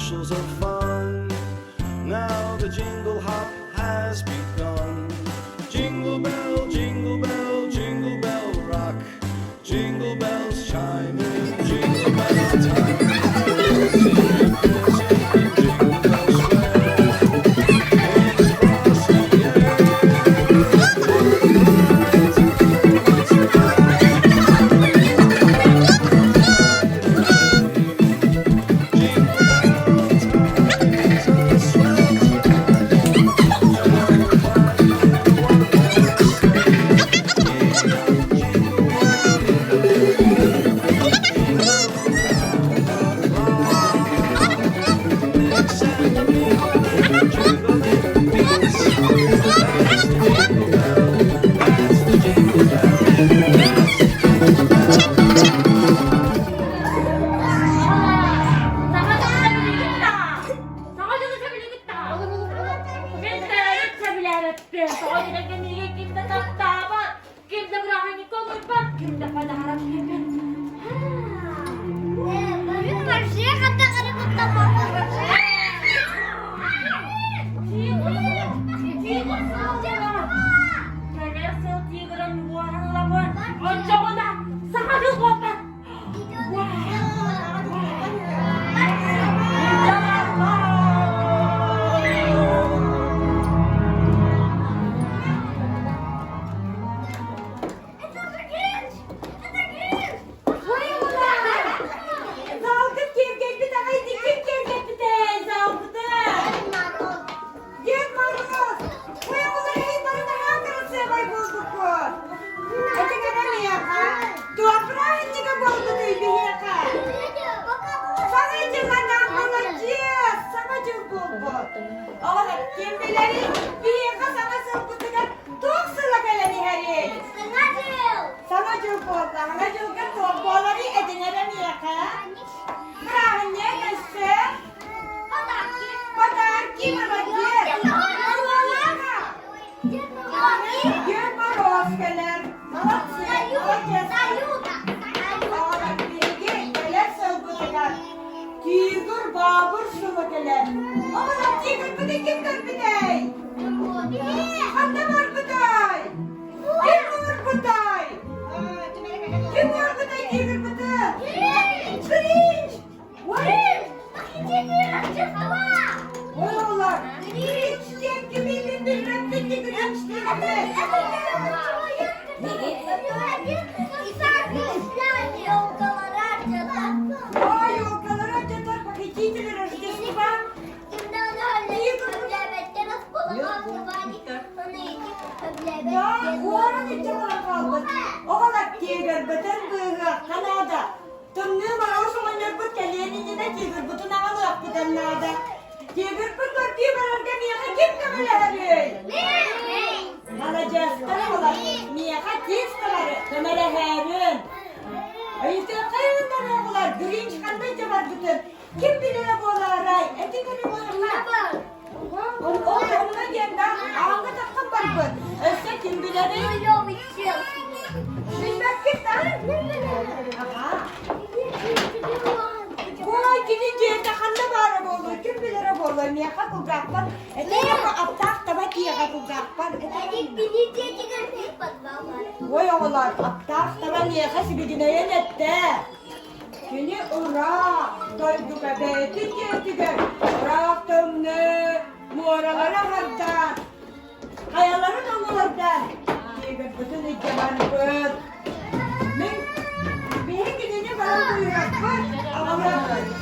bushels of fun. Now the jingle hop has begun. Jingle bell, jingle bell rock. Jingle bells chiming, jingle bell time. Jingle bells ringing, jingle bells swell. It's frosty,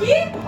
yeah.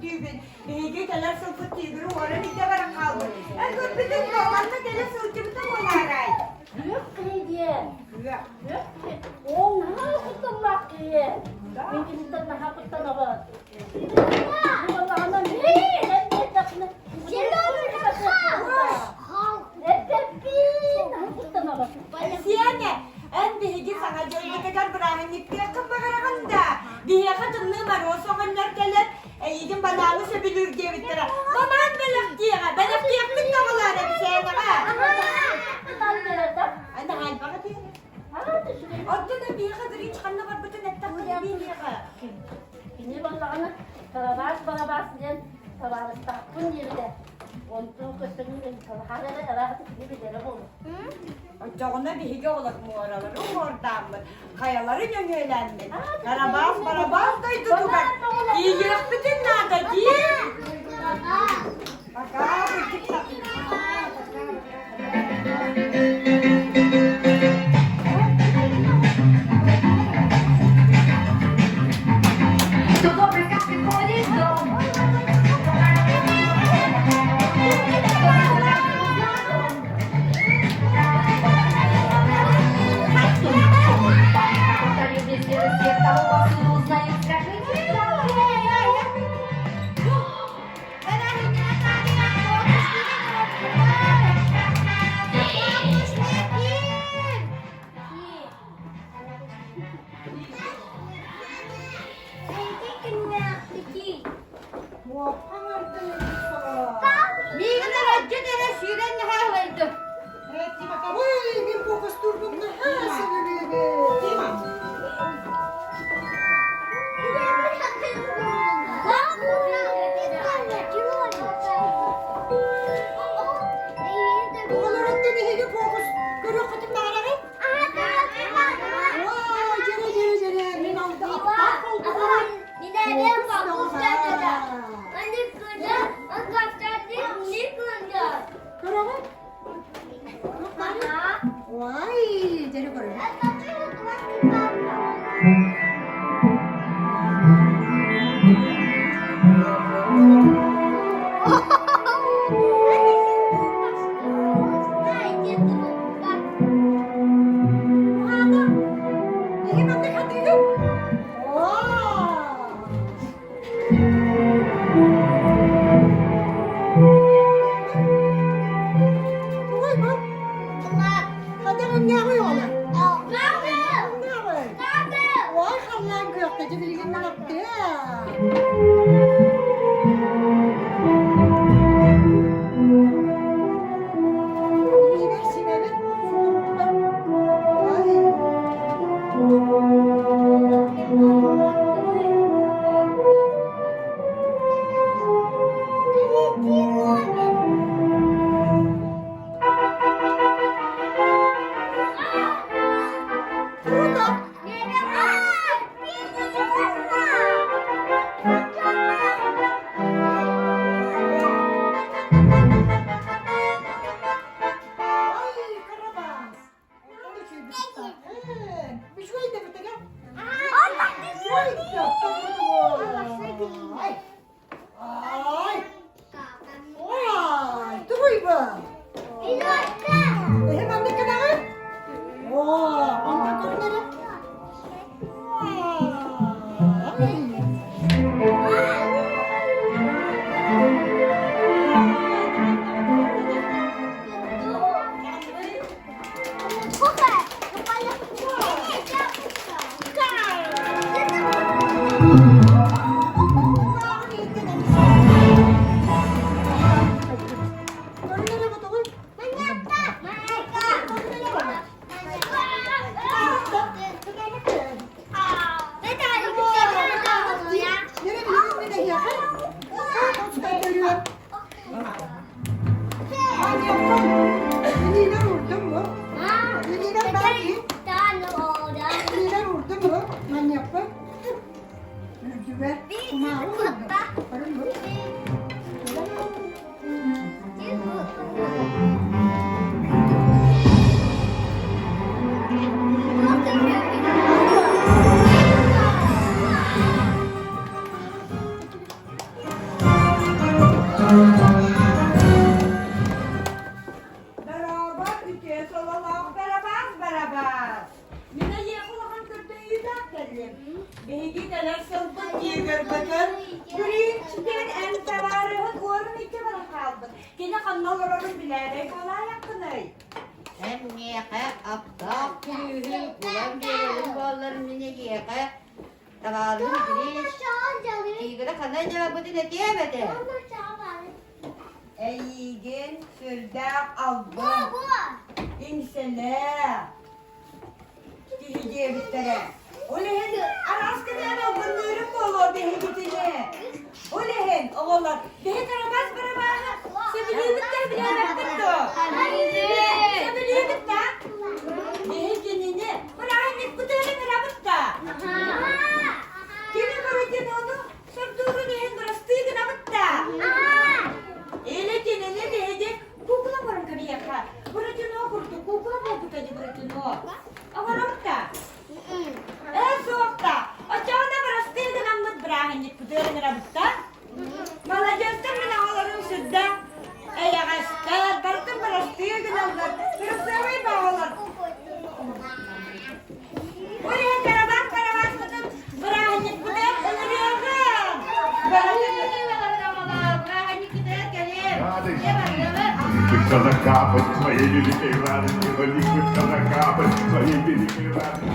düğün. Geceler sılfı tüyürü oranı bir de bana kaldı. Dur bütün doğanla gele sılcımda olaray. Yok diye. Yok. O ne kutlamak diye. Benim de ne kutlamak. Vallahi ama ne takını. Siyane, en bihi sana joyla kadar bırakın iptiye kapılarında. Diye kadınlığı var, o soğanlar gelir. Yiğidin banağını söbülür diye bittiler. Baman belak diye, belak diye kıt dağılar hep seyene ha. Anne hal bana diye. Orada da bir kadar hiç kanlı var, bütün etten kadar bir diye. Ini bana barabas diye tabarız takın yerde. Ondan kötünün harara rahat gibi bir yere olur. Ocağına bir hige olur mu oraları, oradan mı? Kayaları yönölenmek. Barabas daydı duvar. İyi yok bütün nerede diye. Bak abi, tık tık. Why? Jadi apa? Beraber ülkeye solalım, beraber. Yine yakalakan kötüyü de geldim. Behi kadar sılpın diye görmeden, Grinch'den en sevarıhın uğrun iki bana kaldı. Yine kanallarının bilerek olay yakınay. Hem niyeke aptal tüyü ulan verelim bolların niyeke tavarın giriş tigre kanay cevabı ne diyemedi. Eygin sürdak aldım. İnsene. Dihiye bittere. Olehen araskıdan algınlarım olur behi bitine. Olehen oğullar. Behi tarabaz beraber. Sebiliyor bitter bile baktık da. Sebiliyor bitter. Behi genini. Bırakın bu tane beraber da. Kimi kuvvetin onu? Sırturu behin burastığı beraber da. Ele genini behi kukula varım kabi yaka. Buratino kurdu. Kukula buldu kadı buratino. Avaram da. Soğukta. Açağına burastığı beraber bırakın bu tane beraber. Malajastan bile ağlarım südde. Ayağışlar, barkın barastığı günallar. Kırıksamayı bağlar. Oraya karavan kadın. Bırakın bu da ölürüyorum. Bırakın gider gelin. Liquid da capa, só ele quebrado, liquid da capa, só ele quebrado.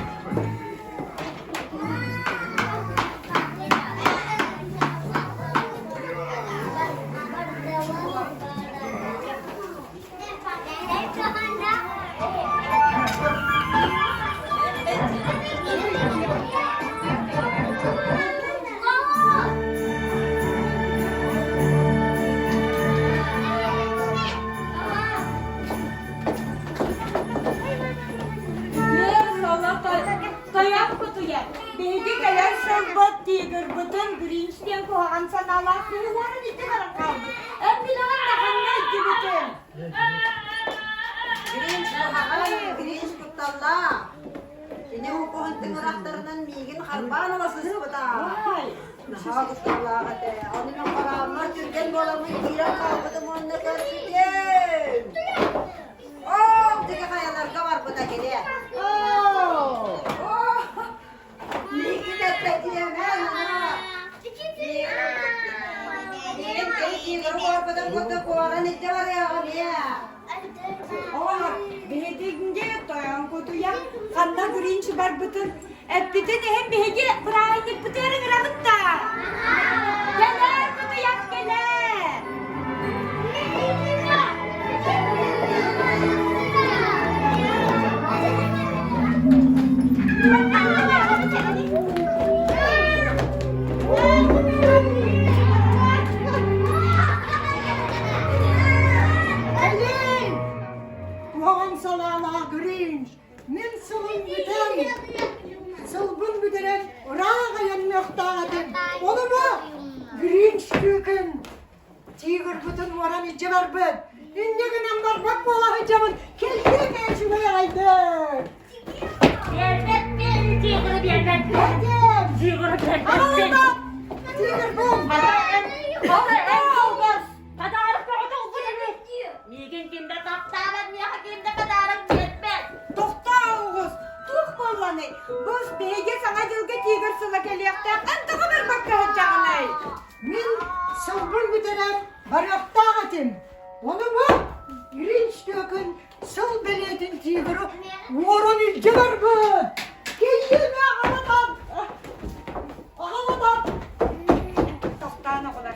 Kayak kutuya. Behi kadar sılbat tiger bütün Grinch'ten kohan sanalar. Kuyuların içi barang kaldı. En bilangan tahannya içi bütün. Grinch kutalla. Ini hukuhan tinguraktaran migin karbana masih bata. Vay. Nah, kutalla kate. Ani nang karamar jurgen bola mo ikira ka patamon na karpiden. Oh, tiga kaya larga war bata kini. Oh. Migin at dia na. Migin war bata kota kuaran ijawar ya kaniya. Oğlum, behigince toyan kutuya. Kanna Grinch var bütün. Bütün hem behigi bırakın bütün rabıtta. Geler kutuya geler. Kuhan salana Grinch, min sılın büten, sılbın büteren, orağa yanmıyortağıdın. Onu mu? Grinch tükün. Tiger bütün varan içi var büt. İnce günem var bak bola hıcamın, kelkine meşime yaydı. Ağlama! Tiger bum! Tohta oğuz, tuh bollanı. Buz behigi sana jılga tiger sıla keliyakta. Antığı bir bakka hıcağınay. Min sılbın büteren, varyoktağıdın. Onu mu? Grinch tükün, sıl beliyedin Tiger'ı, varan içi var büt. Gelme ağlama! Ağlama! Tohta ne kadar.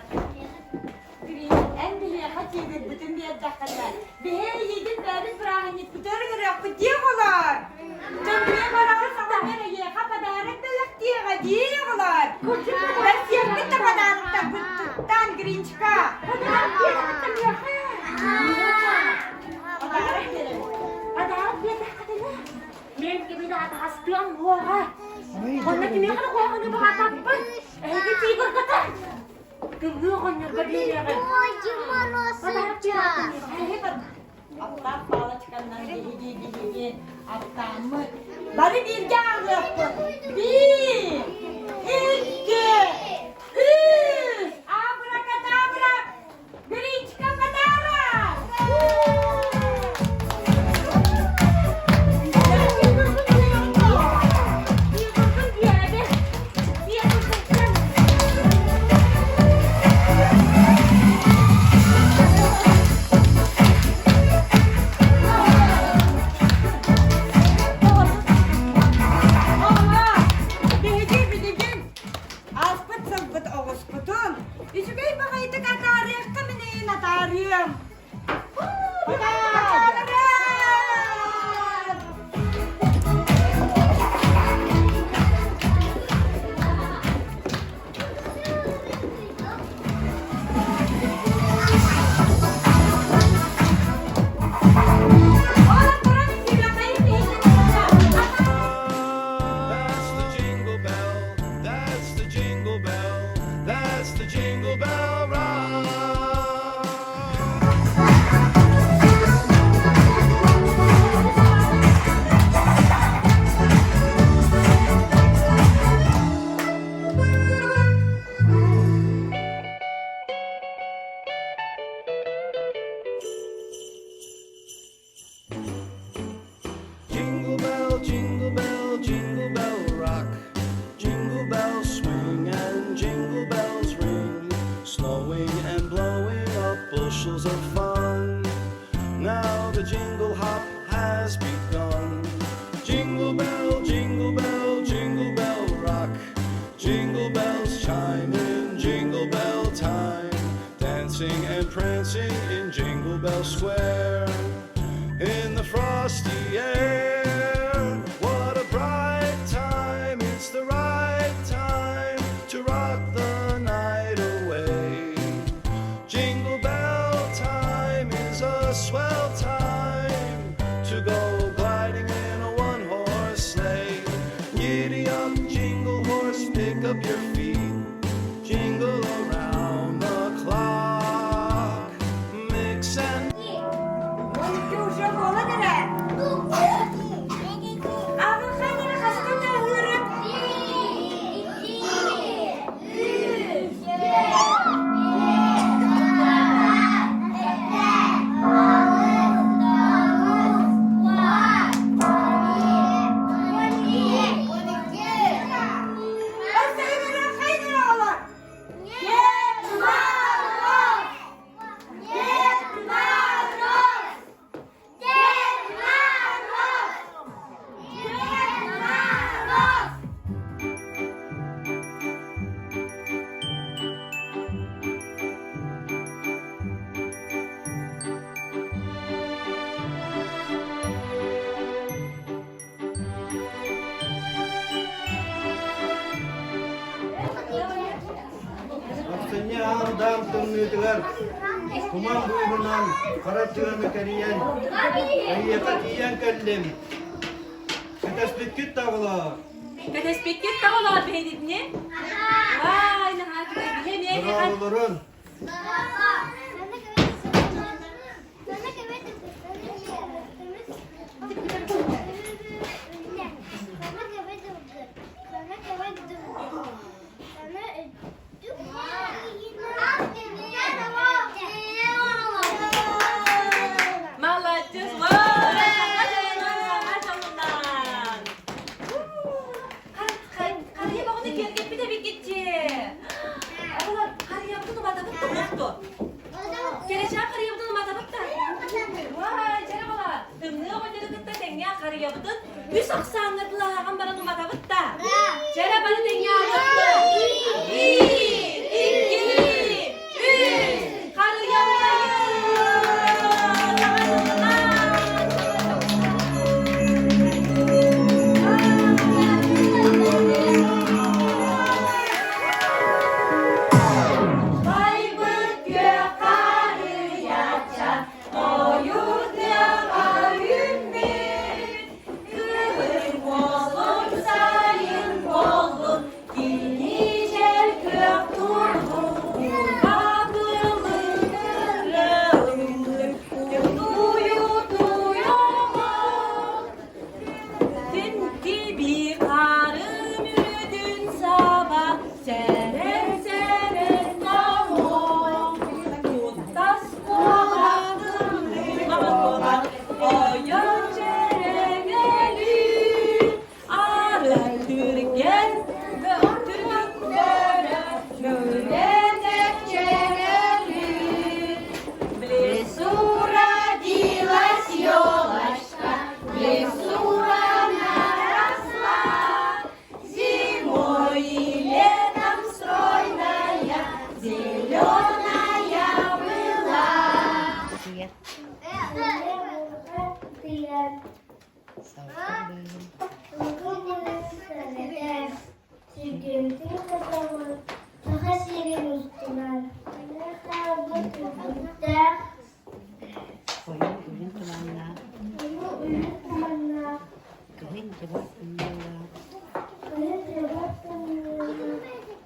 En bihe hatidir bütün diye dakikada. Bihe yedin beri bırakın bütün gırık bu diye olar. Cembiye beraber sana bana ye kapadarak da yak diye diye olar. Ben siyah bitti kadarlıkta bütütten Grinch'ka. Kadarak diye bitti ya. Kadarak diye. Kadarak diye dakikada. Men gibi de hasbiyan huwa. Konna kimi kana huwa kana bakatapan. Eh tiger kata. Tunggu kanya berdiri kan. Kadarak diye. Aptal pala çıkandan diye aptalmı. Bari bir gel yapın. Bir, iki, üç. Abrakadabra. Bir karıyım. That's the jingle bell, that's the jingle bell, that's the jingle bell rock. Jingle bell, jingle bell, jingle bell rock. Jingle bells swing and jingle bells ring. Snowing and blowing up bushels of fun. Now the jingle hop has begun. Jingle bell, jingle bell, jingle bell rock. Jingle bells chime in jingle bell time. Dancing and prancing in Jingle Bell Square. In the frosty air, what a bright time, it's the right time to rock the night away. Jingle bell time is a swell time to go gliding in a one-horse sleigh. Giddy up, jingle horse, pick up your feet, jingle around the clock, mix and Maksudnya dam tungnutular. Kumang buhunan. Karatsuan kariyan. Ayya katiyan kallim. Katas bitkit tavla. Katespikket tavalar beydidni. Vay ne hakikaten. Hem Bravoların. Молодец. Vay. Karıya bakın gelip bir de bir gitti. Aralar karıya bunu bana tuttu mutlu. Geleceğim karıya bunu bana tuttu. Vay canavar. Tımlığı kocalı tuttu denge karıya bunu. Üç aksanlı bulağın bana numara tuttu. Canavarı denge tuttu. Bir, iki, üç. Karıya bulayım. Bayburt gök karı yaşar, o yurtta ümit, kıvır ya. Koyun ürün tumanla. Kering jebak pendula.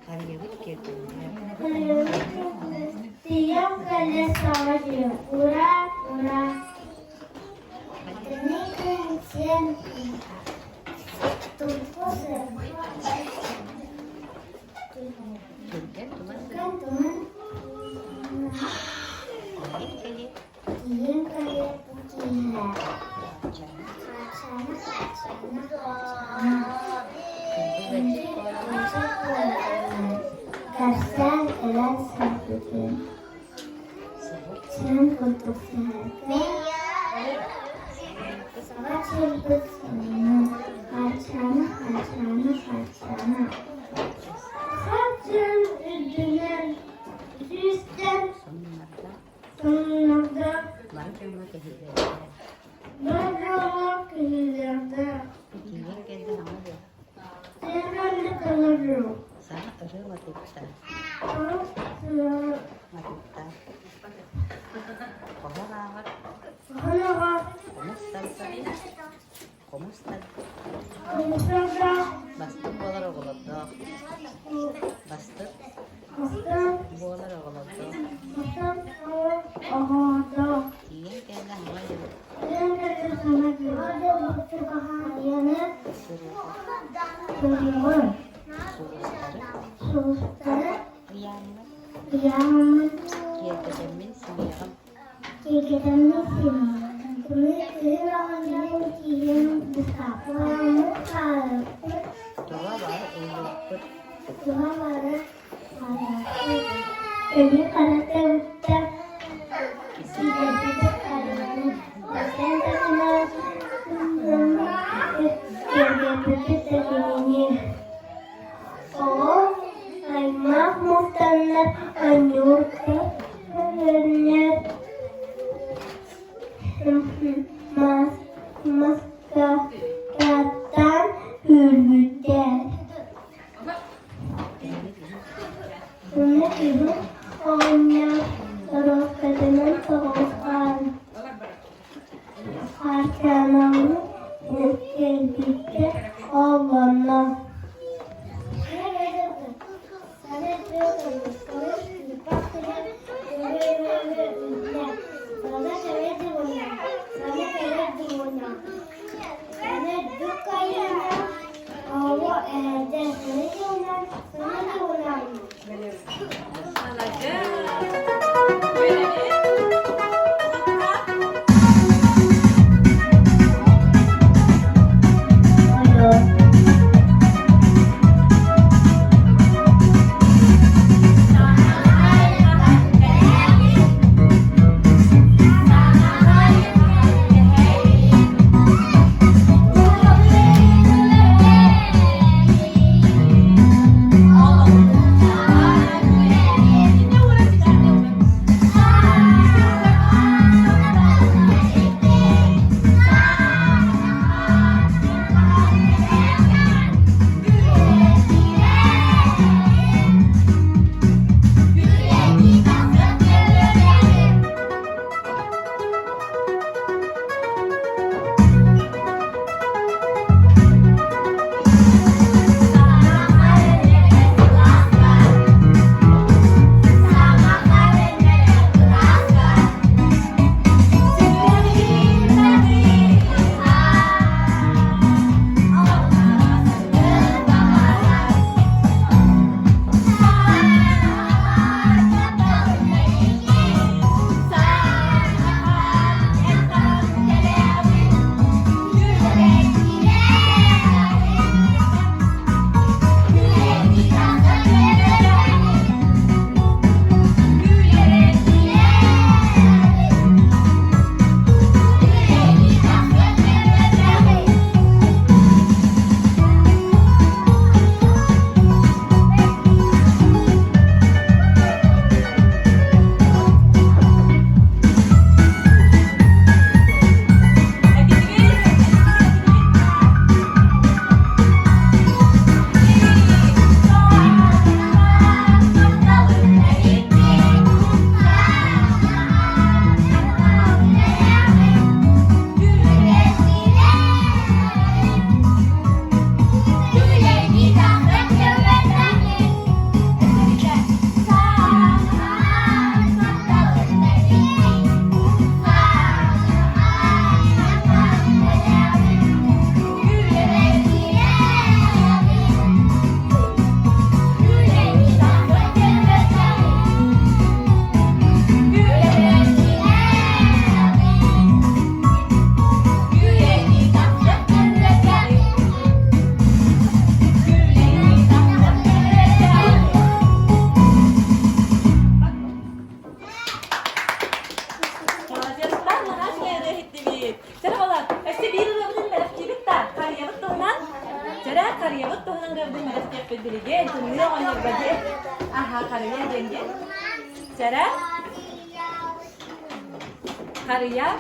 Karyawit gitu ya. Tiap kali saja, ura. Ini kan tunggu Turkan tuman. kan teman. Baik kali. Yang kayak begini. Kasih kelas satu Jangan untuk sangat sempit Kacana Sajan dengan sistem Tenaga Macam macam hidup. Bergerak kehilangan Kian kita sama dia. Jangan dikeluarkan Sama orang matita. Matita. Pahalawan. Kumusta? Kumusta? Basta bola rogolot do. Basta bola rogolot do. Kian kita sama dia. Suruh Rian. Kian kita min semiram. Dua baru uluput. Ini karena kita tidak bisa Oh, ayah muhtamat anyurka hanyat mas katan hürmüden. Bunu ibu hanya terus kadang teruskan. Harcamalı yükseldikçe Allah'ına. Talaga. bilgi, tümlüyor onlar bacı. Aha, karıya yenge. Sera? Karıya?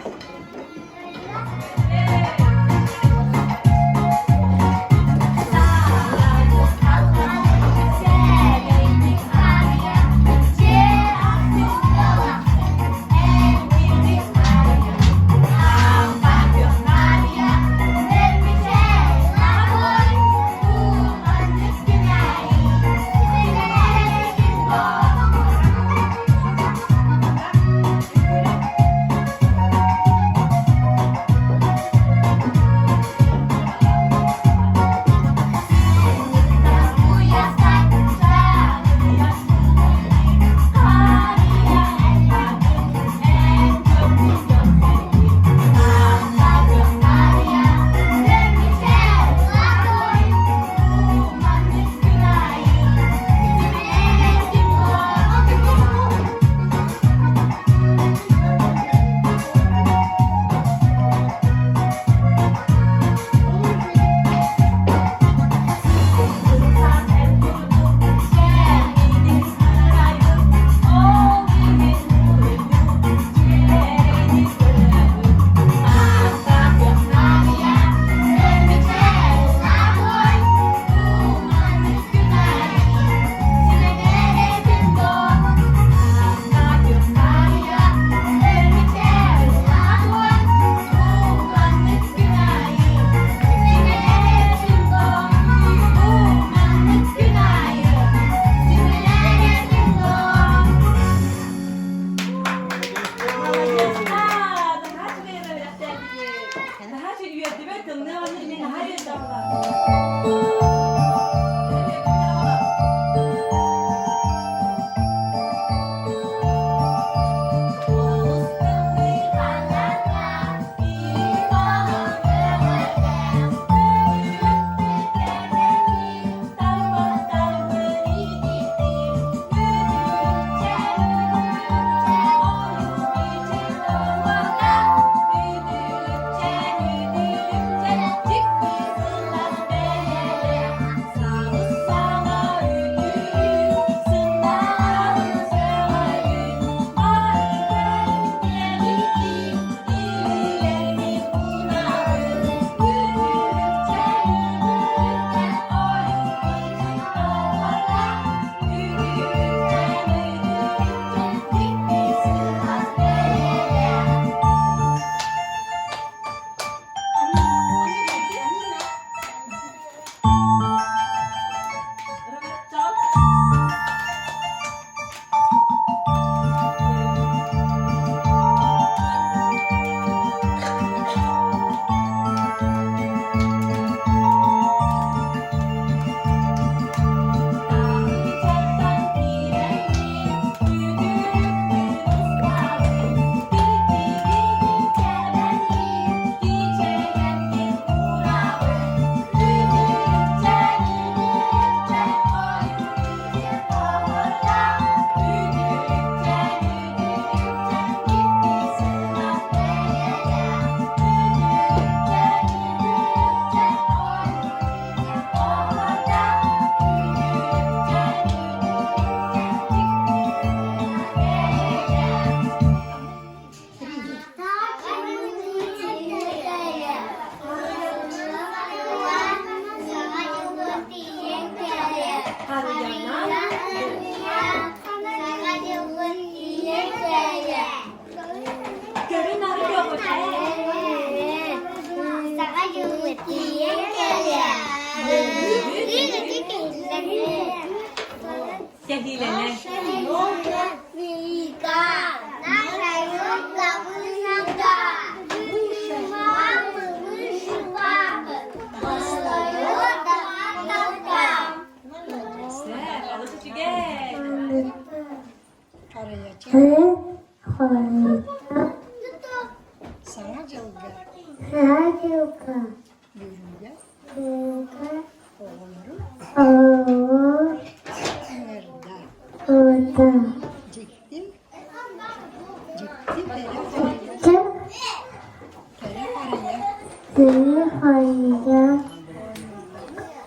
Hayya,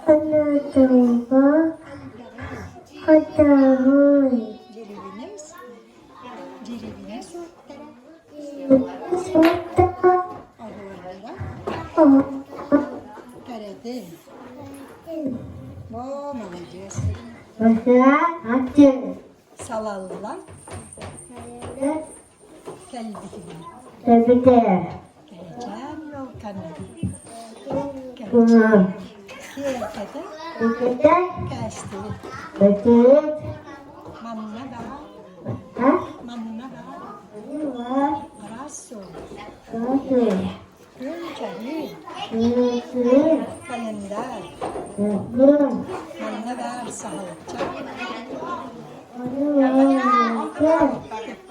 anadolu, Oturun. Mesela açın. Salallılar. Tabii de. Geleceğim yol kanadı. Bunlar. Kiyakete Ülkede kaçtı. betul. Manna da. Ha? Manna da. Ini var. Araso. Kasih. Gülçeli. Muslim. Kalender. Muslim. Manna da sahalça. Ini var.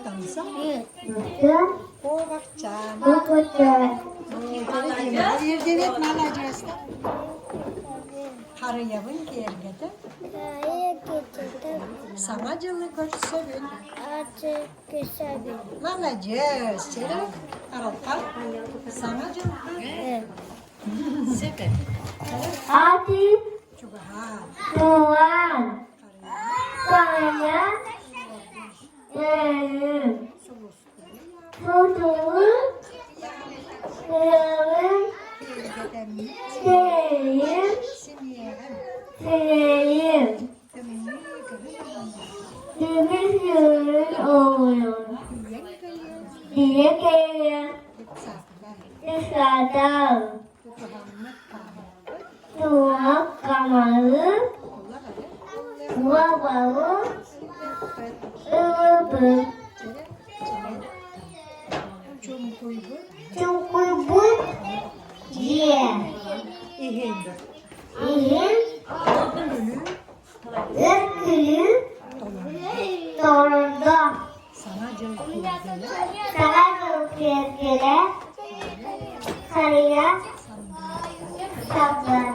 Tansa. Muslim. Kovakçan. Bukucan. Irdevet malacağız. Harayavın gergede. Samacılı görsevin. Malacağız. Çeyrek. Aralkan. Samacılı. Süper. Hati. Çubuğa. Tuhan. Saya. Tutuğun. Seyir. Seyir. Seyir. Deniz yürür oluyor. Diye gelir. Dışarıdan. Tuğak kamalı. Babalı. Ilıbı. Çukurbu. Diye. İhim. Irkülü. Torunda. Samacılı. Sana ülkelere. Karıya. Sabır.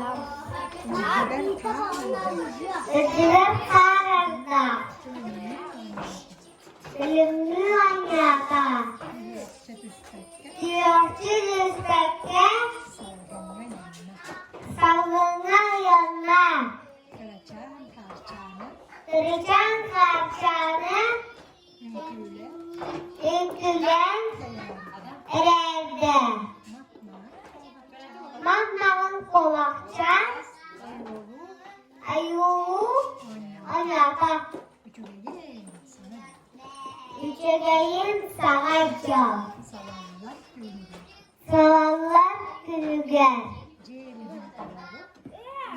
Ödülen kararda. Ölümlü anyaka. Diyorsun üstteki. Salgına yanına. Kırıcan karşanı. Yükülen evde. Mahmağın kovakça. Ayuğu. Anyaka. Üçegeyin sağaca. Salallar külüger.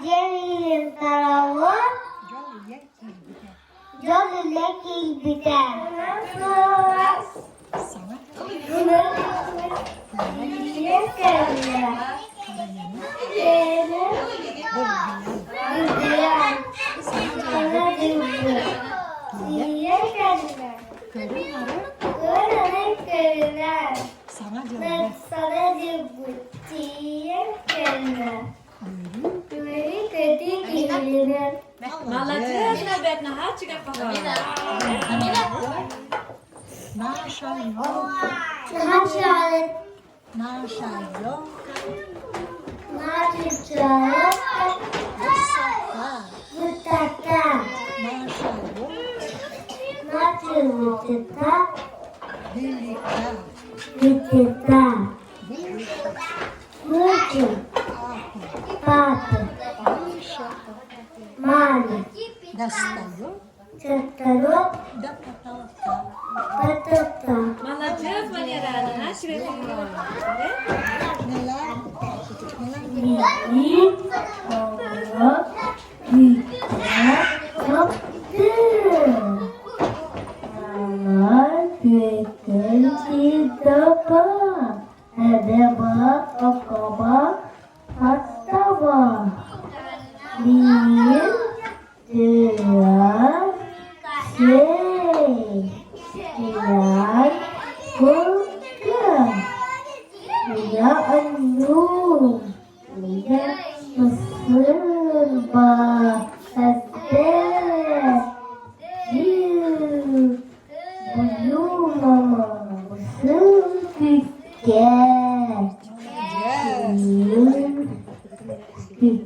Cemil'in tarafı. Yol ile kilbiter. Malacağız nöbet naha çıkar falan. Naşayo. Naşalet. Naşayo. Naşalet. Mutaka. Naşayo. Naşalet. Birlikte. Nikita. Mutu. Patu. Mani. Dastayo. Çataru. Dakatavka. Patata. Malacağız manera naha çıkar falan. Neler? Bibi. Oğlum. Güzel. Yoktu. Ama güzel kitaba. Hede bak, okaba. Hasta bak. Bir. Dua. Şey. Silah. Buka. Ya anu. Ya Mısır bahsede. Buyur mama. Mısır tüket. Buyur tüket.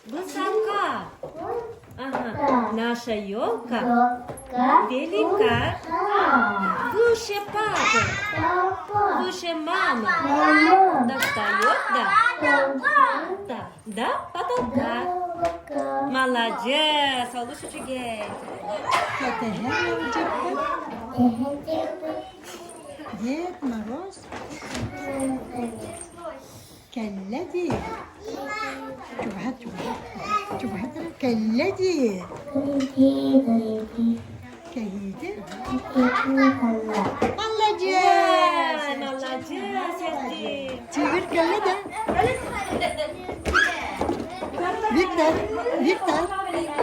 Высока. Ага. Наша елка велика. Выше папы. Выше мамы. Достает до потолка. Молодец. Олушу чугей. Ded Moroz كالذي شبهت كالذي كهيدي молодец Молодец, Сердик. теперь كالذي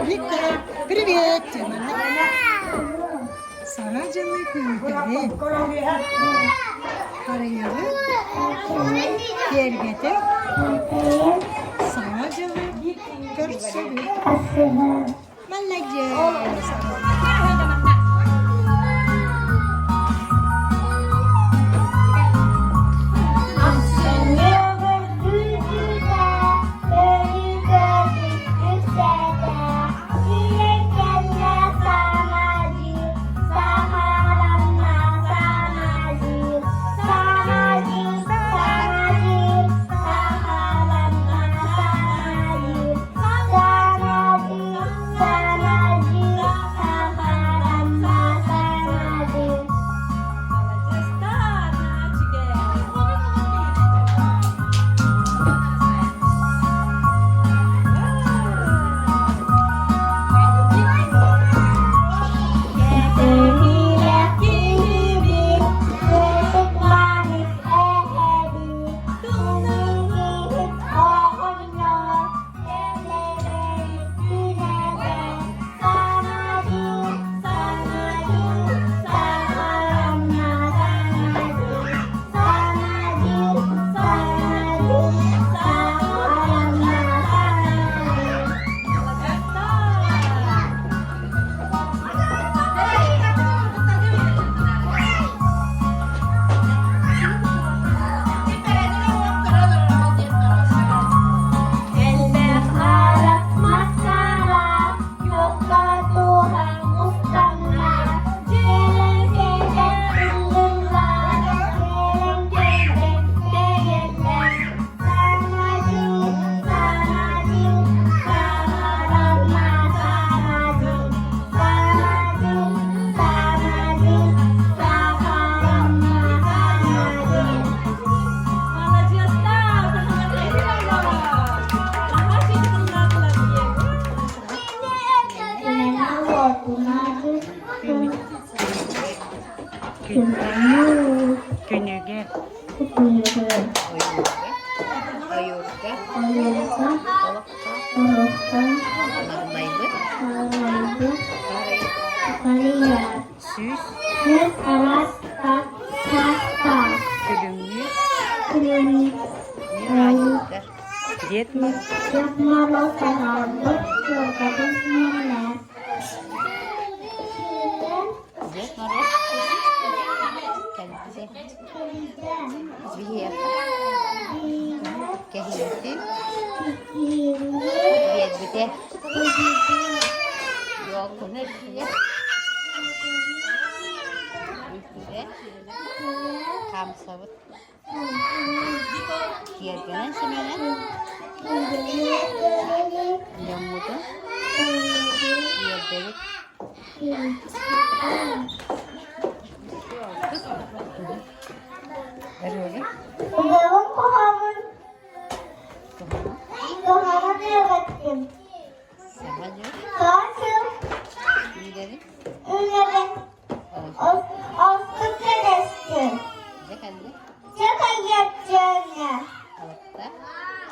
Виктор, привет! Sana canlı kuyruğu. Karayarı, Gergete, sana canlı kırçılı. Молодец! Künüge. Ayurga. Marmaydı. Süs. Külümlü. Mirayetler. Diyet mi? Diyet mi? Kendisi. Zihir. Kehiyeti. Diyet bite. Yok bunu diye. Üstüde. Kam sabit. Kiyergenen semene. Yamudu. Kiyergelik. Arıyorum. Samacı. Gidelim.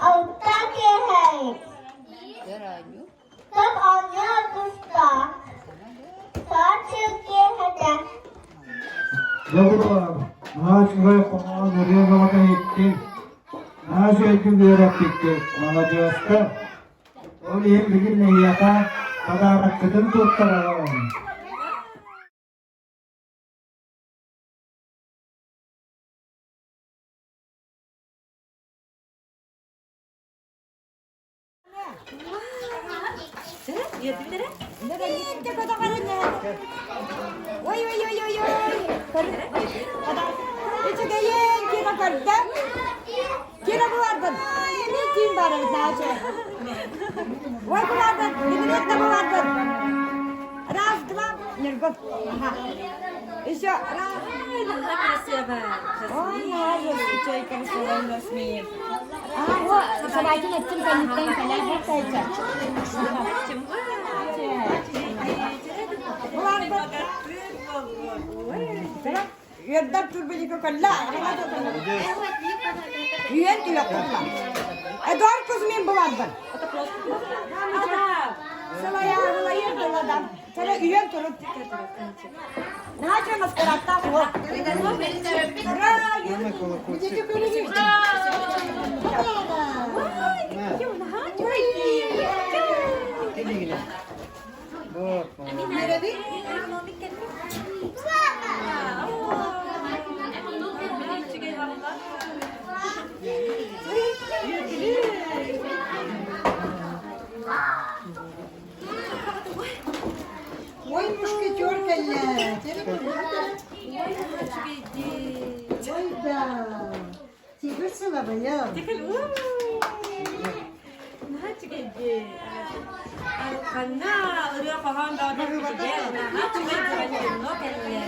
Altta. Göranyu. Yavrular, maaşıya konuğa nereye zamata gittin? Maaşı öykü verip gittik, alacağızda. Olayım bilin yaka, kadar kıtın tutturalım. Nerede kadar karınlar? Oy oy oy oy oy. Kadar. Hiç geyin kira karda. Kira bu vardı. Ne kim var orada? Oy bu vardı. Dinlet de bu vardı. Raz kılam. Nerede? İşte raz. Oy ya çay karıştırın resmi. O sabahkin ettim kanıttan falan hep sayacak. Yerdar turbeli ko kalla. Yuyen tila kalla. Edor kuzmin bulardan. Salaya salaya bulardan. Sana yuyen turut. Ne açamaz karatta bu. Oy muşketör kelle. Oy da. Sibirsin babayım. Karena udah paham dah udah kerja, nah cuma jangan no kayaknya.